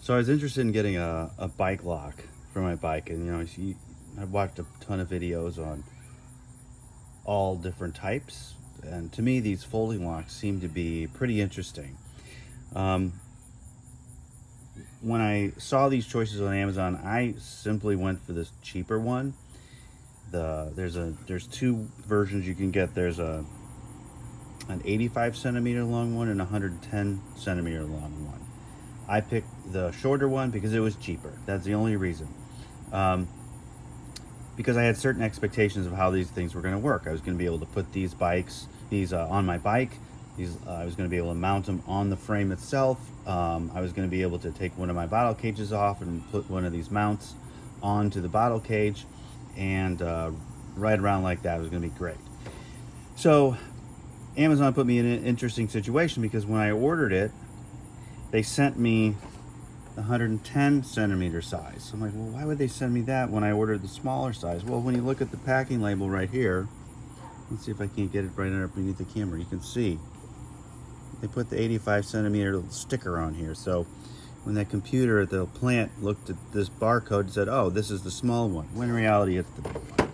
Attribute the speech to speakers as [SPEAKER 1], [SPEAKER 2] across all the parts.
[SPEAKER 1] So I was interested in getting a bike lock for my bike, and I've watched a ton of videos on all different types, and to me these folding locks seem to be pretty interesting. Um, when I saw these choices on Amazon, I simply went for this cheaper one. There's two versions you can get. There's an 85 centimeter long one and a 110 centimeter long one. I picked the shorter one because it was cheaper. That's the only reason. Because I had certain expectations of how these things were going to work. I was going to be able to put these on my bike. I was going to be able to mount them on the frame itself. I was going to be able to take one of my bottle cages off and put one of these mounts onto the bottle cage, and ride around like that. It was going to be great. So Amazon put me in an interesting situation, because when I ordered it, they sent me the 110 centimeter size. So I'm like, well, why would they send me that when I ordered the smaller size? Well, when you look at the packing label right here, let's see if I can't get it right underneath the camera. You can see they put the 85 centimeter sticker on here. So when that computer at the plant looked at this barcode and said, oh, this is the small one, when in reality it's the big one.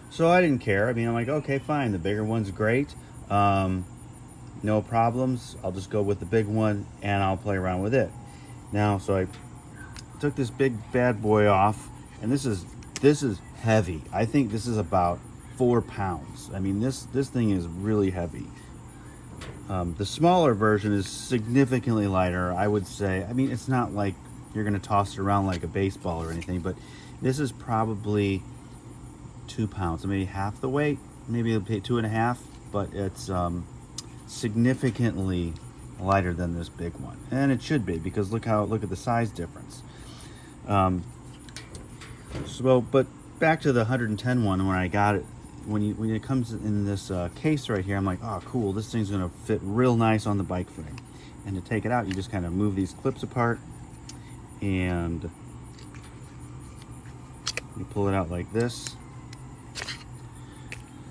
[SPEAKER 1] So I didn't care. I mean, I'm like, okay, fine, the bigger one's great. No problems. I'll just go with the big one and I'll play around with it. Now, so I took this big bad boy off, and this is heavy. I think this is about 4 pounds. I mean, this thing is really heavy. The smaller version is significantly lighter, I would say. I mean, it's not like you're going to toss it around like a baseball or anything, but this is probably 2 pounds, so maybe half the weight, maybe 2.5, but it's significantly lighter than this big one, and it should be, because look at the size difference. But back to the 110 one, when I got it, when it comes in this case right here, I'm like, oh cool, this thing's gonna fit real nice on the bike frame. And to take it out, you just kind of move these clips apart, and you pull it out like this,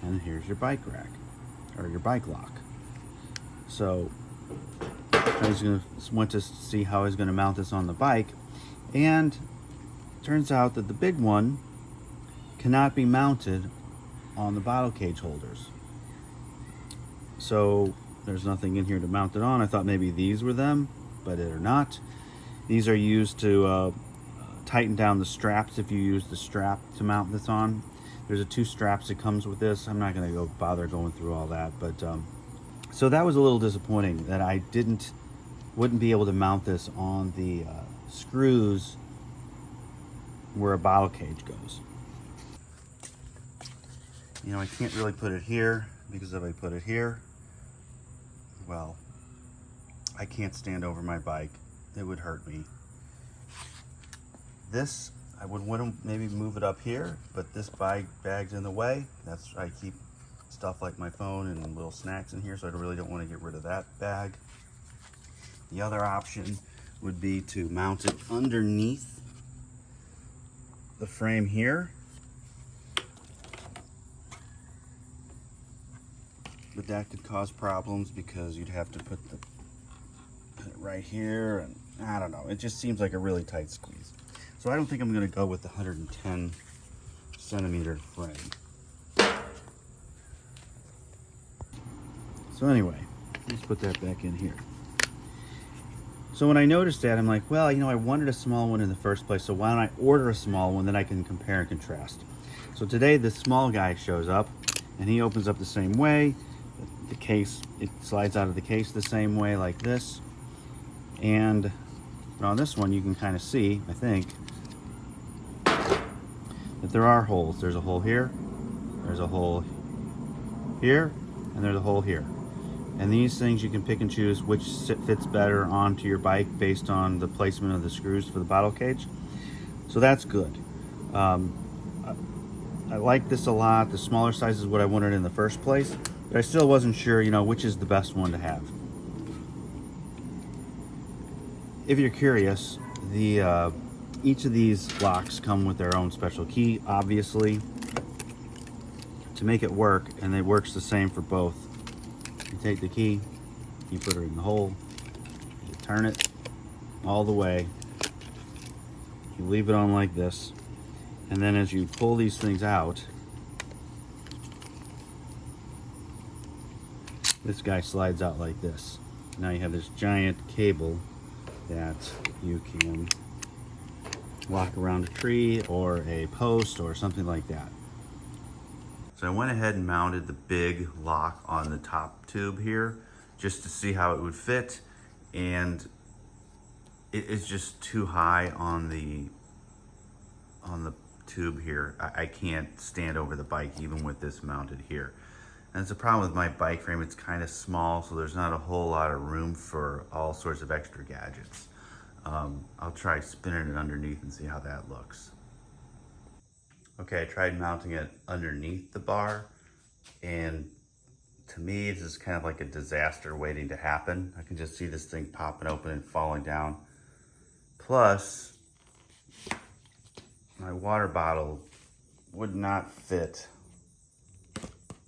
[SPEAKER 1] and here's your bike rack, or your bike lock. So I went to see how I was going to mount this on the bike, and it turns out that the big one cannot be mounted on the bottle cage holders. So there's nothing in here to mount it on. I thought maybe these were them, but they're not. These are used to tighten down the straps if you use the strap to mount this on. There's 2 straps that comes with this. I'm not going to bother going through all that, but so that was a little disappointing that I wouldn't be able to mount this on the screws where a bottle cage goes. I can't really put it here, because if I put it here, well, I can't stand over my bike. It would hurt me. This, I would want to maybe move it up here, but this bag's in the way. I keep stuff like my phone and little snacks in here, so I really don't want to get rid of that bag. The other option would be to mount it underneath the frame here. But that could cause problems, because you'd have to put it right here, and I don't know. It just seems like a really tight squeeze. So I don't think I'm going to go with the 110 centimeter frame. So anyway, let's put that back in here. So when I noticed that, I'm like, well, I wanted a small one in the first place, so why don't I order a small one, then I can compare and contrast. So today, the small guy shows up, and he opens up the same way. The case, it slides out of the case the same way, like this. And on this one, you can kind of see, I think, that there are holes. There's a hole here, there's a hole here, and there's a hole here. And these things, you can pick and choose which fits better onto your bike based on the placement of the screws for the bottle cage. So that's good. I like this a lot. The smaller size is what I wanted in the first place, but I still wasn't sure, which is the best one to have. If you're curious, each of these locks come with their own special key, obviously, to make it work, and it works the same for both. You take the key, you put it in the hole, you turn it, all the way. You leave it on like this, and then as you pull these things out, this guy slides out like this. Now you have this giant cable that you can lock around a tree or a post or something like that. So I went ahead and mounted the big lock on the top tube here just to see how it would fit, and it is just too high on the tube here. I can't stand over the bike even with this mounted here. And it's a problem with my bike frame. It's kind of small, so there's not a whole lot of room for all sorts of extra gadgets. I'll try spinning it underneath and see how that looks. Okay, I tried mounting it underneath the bar, and to me, this is kind of like a disaster waiting to happen. I can just see this thing popping open and falling down. Plus, my water bottle would not fit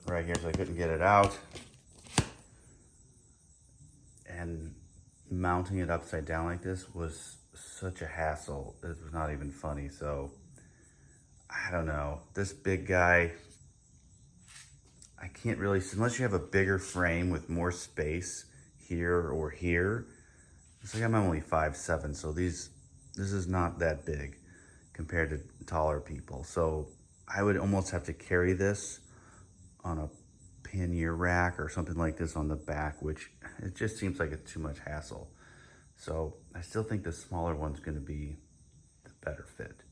[SPEAKER 1] right here, so I couldn't get it out. And mounting it upside down like this was such a hassle. It was not even funny. So I don't know, this big guy, I can't really, unless you have a bigger frame with more space here or here. It's like I'm only 5'7", so this is not that big compared to taller people. So I would almost have to carry this on a pannier rack or something like this on the back, which it just seems like it's too much hassle. So I still think the smaller one's gonna be the better fit.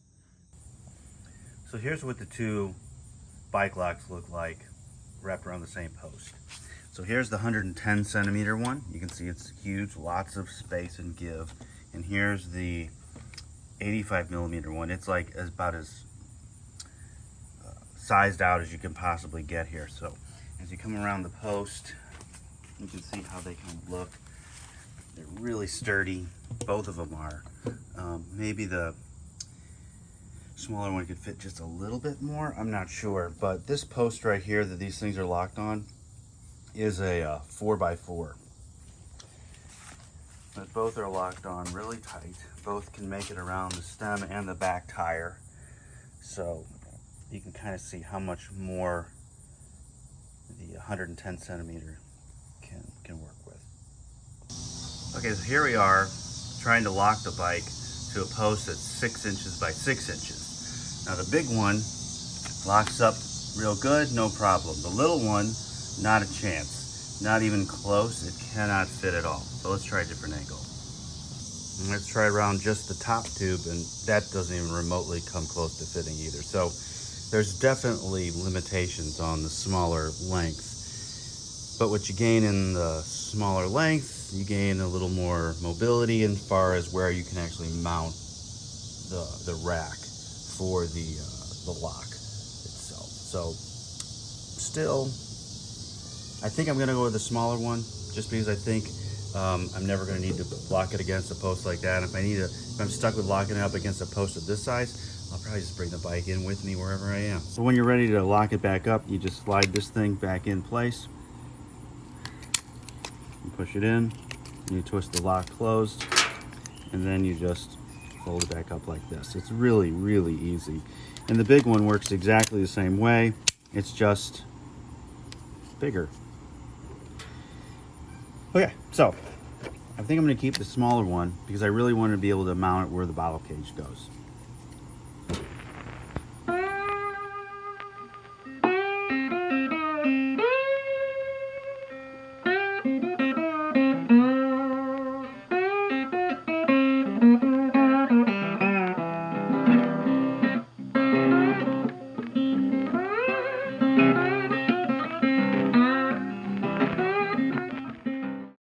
[SPEAKER 1] So here's what the two bike locks look like wrapped around the same post. So here's the 110 centimeter one. You can see it's huge, lots of space and give. And here's the 85 millimeter one. It's like about as sized out as you can possibly get here. So as you come around the post, you can see how they can look. They're really sturdy. Both of them are. Maybe the smaller one could fit just a little bit more. I'm not sure. But this post right here that these things are locked on is a 4x4. But both are locked on really tight. Both can make it around the stem and the back tire. So you can kind of see how much more the 110 centimeter can work with. Okay, so here we are trying to lock the bike to a post that's 6 inches by 6 inches. Now the big one locks up real good, no problem. The little one, not a chance. Not even close, it cannot fit at all. So let's try a different angle. And let's try around just the top tube, and that doesn't even remotely come close to fitting either. So there's definitely limitations on the smaller length. But what you gain in the smaller length, you gain a little more mobility as far as where you can actually mount the rack for the lock itself. So still, I think I'm gonna go with the smaller one, just because I think I'm never gonna need to lock it against a post like that. And if I'm stuck with locking it up against a post of this size, I'll probably just bring the bike in with me wherever I am. So when you're ready to lock it back up, you just slide this thing back in place. You push it in, and you twist the lock closed, and then you just fold it back up like this. It's really, really easy. And the big one works exactly the same way. It's just bigger. Okay, so I think I'm gonna keep the smaller one because I really want to be able to mount it where the bottle cage goes.